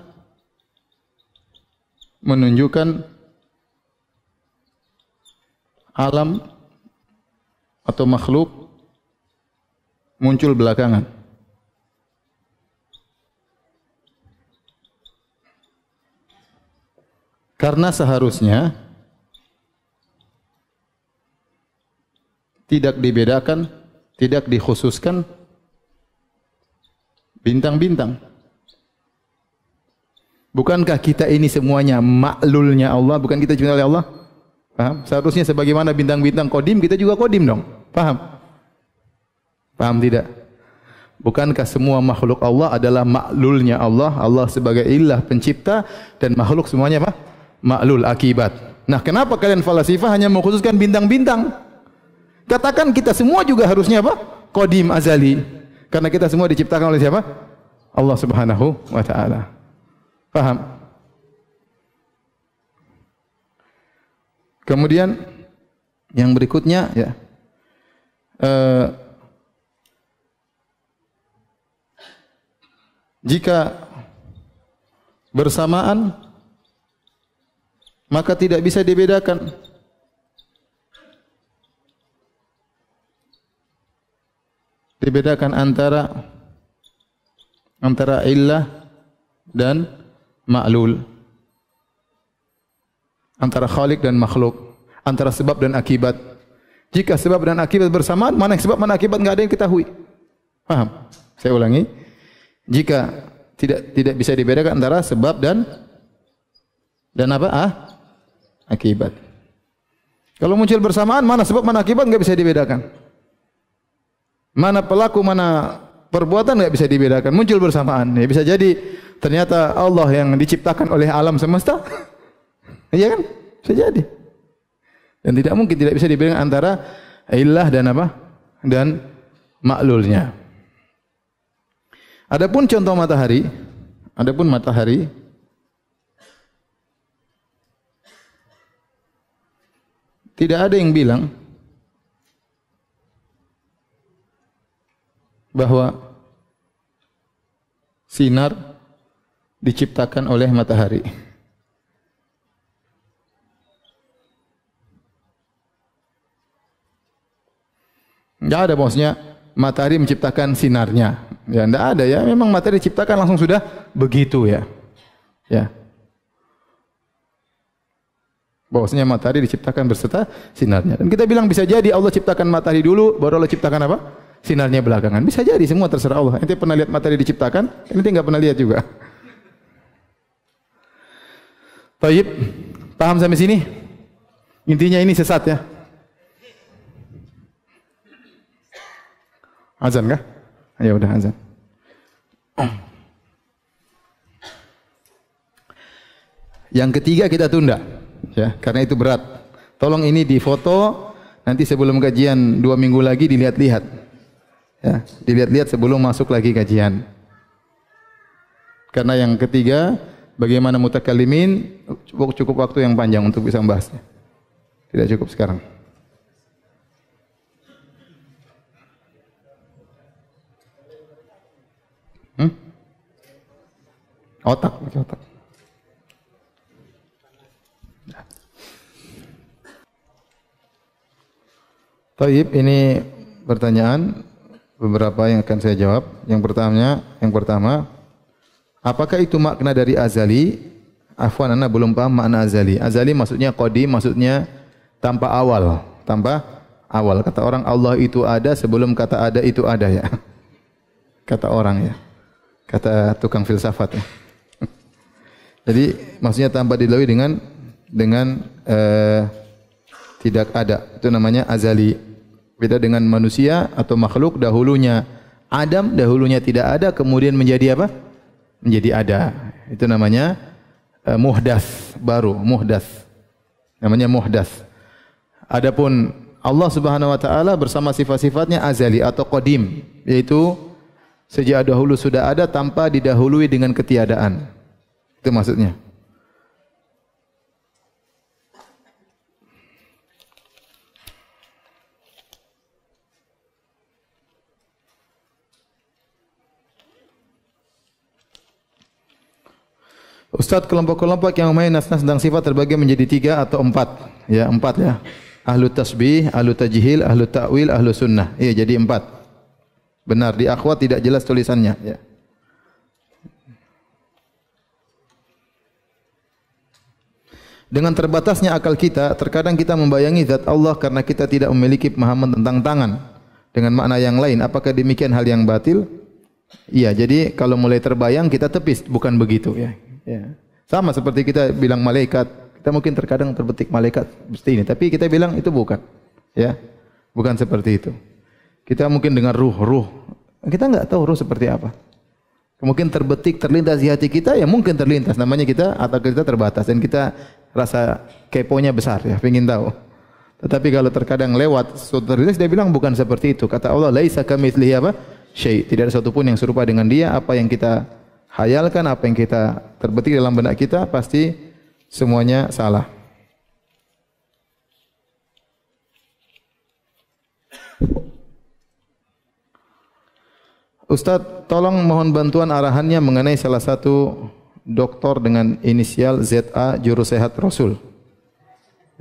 menunjukkan alam atau makhluk muncul belakangan. Karena seharusnya tidak dibedakan, tidak dikhususkan bintang-bintang. Bukankah kita ini semuanya maklulnya Allah, bukan kita cipta oleh Allah? Paham? Seharusnya sebagaimana bintang-bintang kodim, kita juga kodim dong. Paham? Paham tidak? Bukankah semua makhluk Allah adalah maklulnya Allah? Allah sebagai ilah pencipta dan makhluk semuanya apa? Maklul, akibat. Nah, kenapa kalian falasifah hanya mengkhususkan bintang-bintang? Katakan kita semua juga harusnya apa? Qadim, azali. Karena kita semua diciptakan oleh siapa? Allah Subhanahu wa taala. Paham? Kemudian yang berikutnya, ya, jika bersamaan maka tidak bisa dibedakan. Dibedakan antara illah dan ma'lul. Antara khalik dan makhluk, antara sebab dan akibat. Jika sebab dan akibat bersamaan, mana yang sebab mana akibat enggak ada yang ketahui. Paham? Saya ulangi. Jika tidak bisa dibedakan antara sebab dan apa? Akibat. Kalau muncul bersamaan, mana sebab mana akibat enggak bisa dibedakan. Mana pelaku mana perbuatan enggak bisa dibedakan. Muncul bersamaan. Ya, bisa jadi ternyata Allah yang diciptakan oleh alam semesta. Iya kan? Bisa jadi. Dan tidak mungkin tidak bisa dibedakan antara illah dan apa? Dan maklulnya. Adapun contoh matahari, tidak ada yang bilang bahwa sinar diciptakan oleh matahari. Tidak ada maksudnya matahari menciptakan sinarnya. Ya, tidak ada ya. Memang matahari diciptakan langsung sudah begitu ya. Ya. Bahwasanya matahari diciptakan berserta sinarnya. Dan kita bilang bisa jadi Allah ciptakan matahari dulu, baru Allah ciptakan apa? Sinarnya belakangan. Bisa jadi, semua terserah Allah. Ente pernah lihat matahari diciptakan? Ente enggak pernah lihat juga. Baik, paham sampai sini? Intinya ini sesat ya. Azan kah? Ya udah azan. Yang ketiga kita tunda. Ya, karena itu berat. Tolong ini difoto, nanti sebelum kajian 2 minggu lagi dilihat-lihat. Ya, dilihat-lihat sebelum masuk lagi kajian. Karena yang ketiga, bagaimana mutakallimin cukup waktu yang panjang untuk bisa membahasnya. Tidak cukup sekarang. Otak, pakai otak. Taib, ini pertanyaan beberapa yang akan saya jawab. Yang pertama, apakah itu makna dari azali? Afwan, ana belum paham makna azali. Azali maksudnya qadim, maksudnya tanpa awal, Kata orang Allah itu ada sebelum kata ada itu ada ya. Kata orang ya. Kata tukang filsafat ya. Jadi maksudnya tanpa dilalui dengan tidak ada. Itu namanya azali. Beda dengan manusia atau makhluk, dahulunya Adam, dahulunya tidak ada, kemudian menjadi apa? Menjadi ada. Itu namanya muhdats, baru, muhdats. Namanya muhdats. Adapun Allah Subhanahu wa taala bersama sifat-sifatnya azali atau qadim, yaitu sejak dahulu sudah ada tanpa didahului dengan ketiadaan. Itu maksudnya. Ustaz, kelompok-kelompok yang memahami nas-nas tentang sifat terbagi menjadi 3 atau 4. Ya, 4 ya. Ahlu tasbih, ahlu tajhil, ahlu ta'wil, ahlu sunnah. Iya, jadi 4. Benar, di akhwat tidak jelas tulisannya. Ya. Dengan terbatasnya akal kita, terkadang kita membayangi zat Allah karena kita tidak memiliki pemahaman tentang tangan dengan makna yang lain. Apakah demikian hal yang batil? Iya, jadi kalau mulai terbayang kita tepis, bukan begitu ya. Ya. Sama seperti kita bilang malaikat, kita mungkin terkadang terbetik malaikat seperti ini, tapi kita bilang itu bukan. Ya. Bukan seperti itu. Kita mungkin dengar ruh. Kita enggak tahu ruh seperti apa. Mungkin terbetik, terlintas di hati kita, ya mungkin terlintas. Namanya kita, atau kita terbatas dan kita rasa keponya besar ya, pengen tahu. Tetapi kalau terkadang lewat terlintas, dia bilang bukan seperti itu. Kata Allah, laisa kamitslihi apa? Syai'. Tidak ada satu pun yang serupa dengan dia. Apa yang kita hayalkan, apa yang kita terbetik dalam benak kita, pasti semuanya salah. Ustaz, tolong mohon bantuan arahannya mengenai salah satu doktor dengan inisial ZA juru sehat Rasul.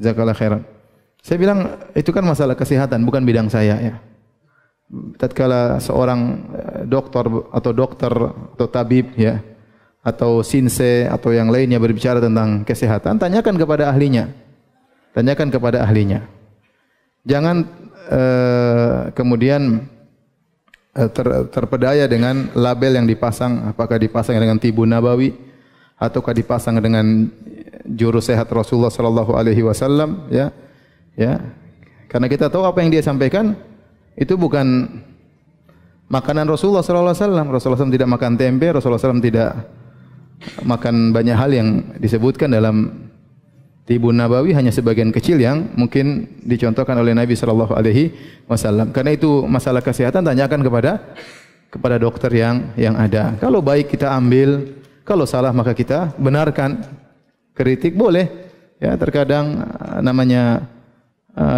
Jazakallah khairan. Saya bilang itu kan masalah kesehatan, bukan bidang saya ya. Tatkala seorang dokter atau tabib ya, atau sinse atau yang lainnya berbicara tentang kesehatan, tanyakan kepada ahlinya. Tanyakan kepada ahlinya. Jangan kemudian terpedaya dengan label yang dipasang, apakah dipasang dengan Tibun Nabawi ataukah dipasang dengan juru sehat Rasulullah sallallahu alaihi wasallam ya. Ya. Karena kita tahu apa yang dia sampaikan itu bukan makanan Rasulullah sallallahu alaihi wasallam. Rasulullah SAW tidak makan tempe, Rasulullah SAW tidak makan banyak hal yang disebutkan dalam Tibun Nabawi, hanya sebagian kecil yang mungkin dicontohkan oleh Nabi sallallahu alaihi wasallam. Karena itu masalah kesehatan tanyakan kepada dokter yang ada. Kalau baik kita ambil, kalau salah maka kita benarkan. Kritik boleh. Ya, terkadang namanya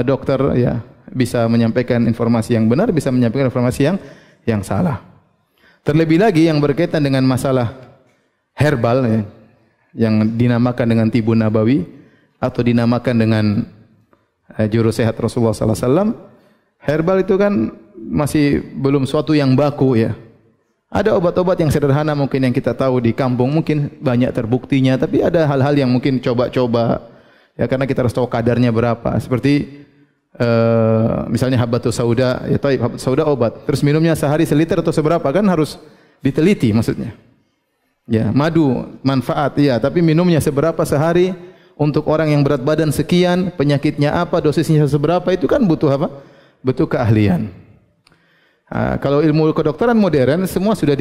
dokter ya bisa menyampaikan informasi yang benar, bisa menyampaikan informasi yang salah. Terlebih lagi yang berkaitan dengan masalah herbal ya, yang dinamakan dengan Tibun Nabawi atau dinamakan dengan juru sehat Rasulullah sallallahu alaihi wasallam, herbal itu kan masih belum suatu yang baku ya. Ada obat-obat yang sederhana mungkin yang kita tahu di kampung, mungkin banyak terbuktinya, tapi ada hal-hal yang mungkin coba-coba ya, karena kita harus tahu kadarnya berapa. Seperti misalnya habatus sauda, ya taib, habatus sauda obat, terus minumnya sehari seliter atau seberapa, kan harus diteliti maksudnya. Ya, madu manfaat ya, tapi minumnya seberapa sehari untuk orang yang berat badan sekian, penyakitnya apa, dosisnya seberapa, itu kan butuh apa? Butuh keahlian. Kalau ilmu kedokteran modern semua sudah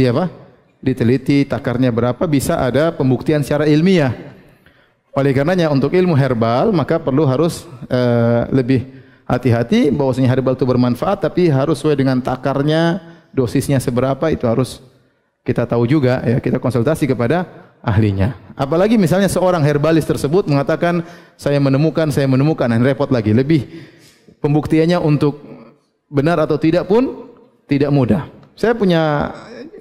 diteliti, takarnya berapa, bisa ada pembuktian secara ilmiah. Oleh karenanya untuk ilmu herbal maka perlu harus lebih hati-hati, bahwasanya herbal itu bermanfaat tapi harus sesuai dengan takarnya, dosisnya seberapa itu harus kita tahu juga ya, kita konsultasi kepada ahlinya. Apalagi misalnya seorang herbalis tersebut mengatakan saya menemukan, dan repot lagi. Lebih pembuktiannya untuk benar atau tidak pun tidak mudah. Saya punya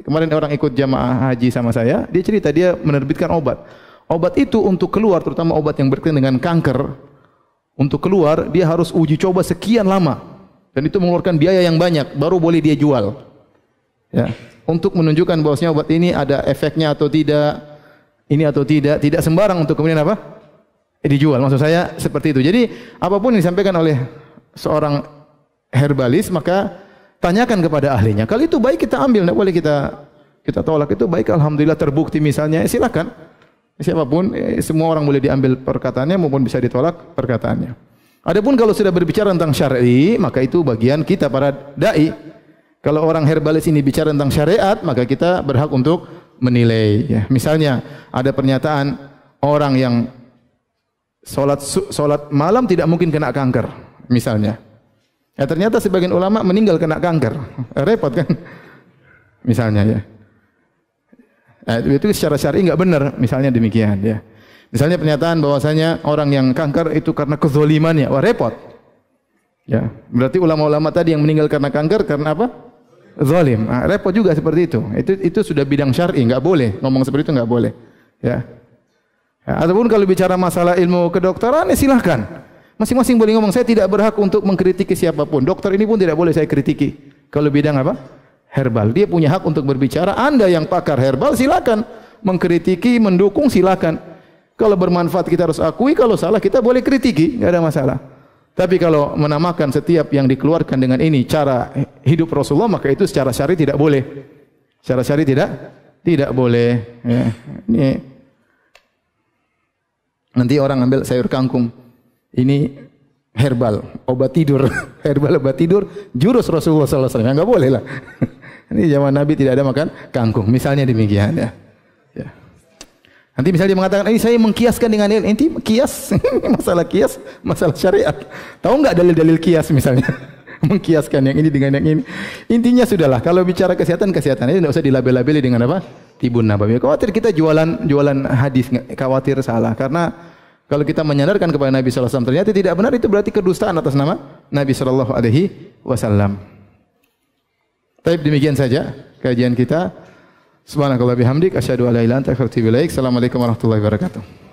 kemarin orang ikut jamaah haji sama saya, dia cerita dia menerbitkan obat. Obat itu untuk keluar, terutama obat yang berkaitan dengan kanker, untuk keluar dia harus uji coba sekian lama dan itu mengeluarkan biaya yang banyak baru boleh dia jual. Ya, untuk menunjukkan bahwasanya obat ini ada efeknya atau tidak, ini atau tidak, tidak sembarang untuk kemudian apa? Dijual. Maksud saya seperti itu. Jadi apapun yang disampaikan oleh seorang herbalis maka tanyakan kepada ahlinya. Kalau itu baik kita ambil, tidak boleh kita tolak. Itu baik, alhamdulillah terbukti misalnya, silakan. Siapapun, semua orang boleh diambil perkataannya maupun bisa ditolak perkataannya. Adapun kalau sudah berbicara tentang syar'i, maka itu bagian kita para dai. Kalau orang herbalis ini bicara tentang syariat, maka kita berhak untuk menilai. Ya. Misalnya ada pernyataan orang yang solat malam tidak mungkin kena kanker, misalnya. Ya, ternyata sebagian ulama meninggal kena kanker, repot kan? Misalnya ya. Itu secara syar'i enggak benar, misalnya demikian ya. Misalnya pernyataan bahwasanya orang yang kanker itu karena kezalimannya, wah repot. Ya, berarti ulama-ulama tadi yang meninggal karena kanker karena apa? Zalim. Repot juga seperti itu. Itu sudah bidang syar'i, enggak boleh ngomong seperti itu, enggak boleh. Ya. Ataupun kalau bicara masalah ilmu kedokteran, ya silahkan. Masing-masing boleh ngomong. Saya tidak berhak untuk mengkritiki siapapun. Dokter ini pun tidak boleh saya kritiki. Kalau bidang apa? Herbal. Dia punya hak untuk berbicara. Anda yang pakar herbal silakan mengkritiki, mendukung silakan. Kalau bermanfaat kita harus akui, kalau salah kita boleh kritiki, enggak ada masalah. Tapi kalau menamakan setiap yang dikeluarkan dengan ini cara hidup Rasulullah, maka itu secara syar'i tidak boleh. Secara syar'i tidak boleh. Ya. Ini nanti orang ambil sayur kangkung. Ini herbal, obat tidur. Herbal obat tidur, jurus Rasulullah sallallahu alaihi wasallam. Enggak boleh lah. Ini zaman Nabi tidak ada makan kangkung. Misalnya demikian ya. Ya. Nanti misalnya dia mengatakan, ini saya mengkiaskan dengan ini. Inti kias, kias, masalah syariat. Tahu enggak dalil-dalil kias misalnya? Mengkiaskan yang ini dengan yang ini. Intinya sudahlah, kalau bicara kesehatan ini tidak usah dilabel-labeli dengan apa? Tibun nabawi. Khawatir kita jualan hadis, khawatir salah. Karena kalau kita menyandarkan kepada Nabi sallallahu alaihi wasallam ternyata tidak benar, itu berarti kedustaan atas nama Nabi sallallahu alaihi wasallam. Baik, demikian saja kajian kita. Subhanakallah bihamdik asyhadu an la ilaha illa anta astaghfiruka wa atubu ilaik. Assalamualaikum warahmatullahi wabarakatuh.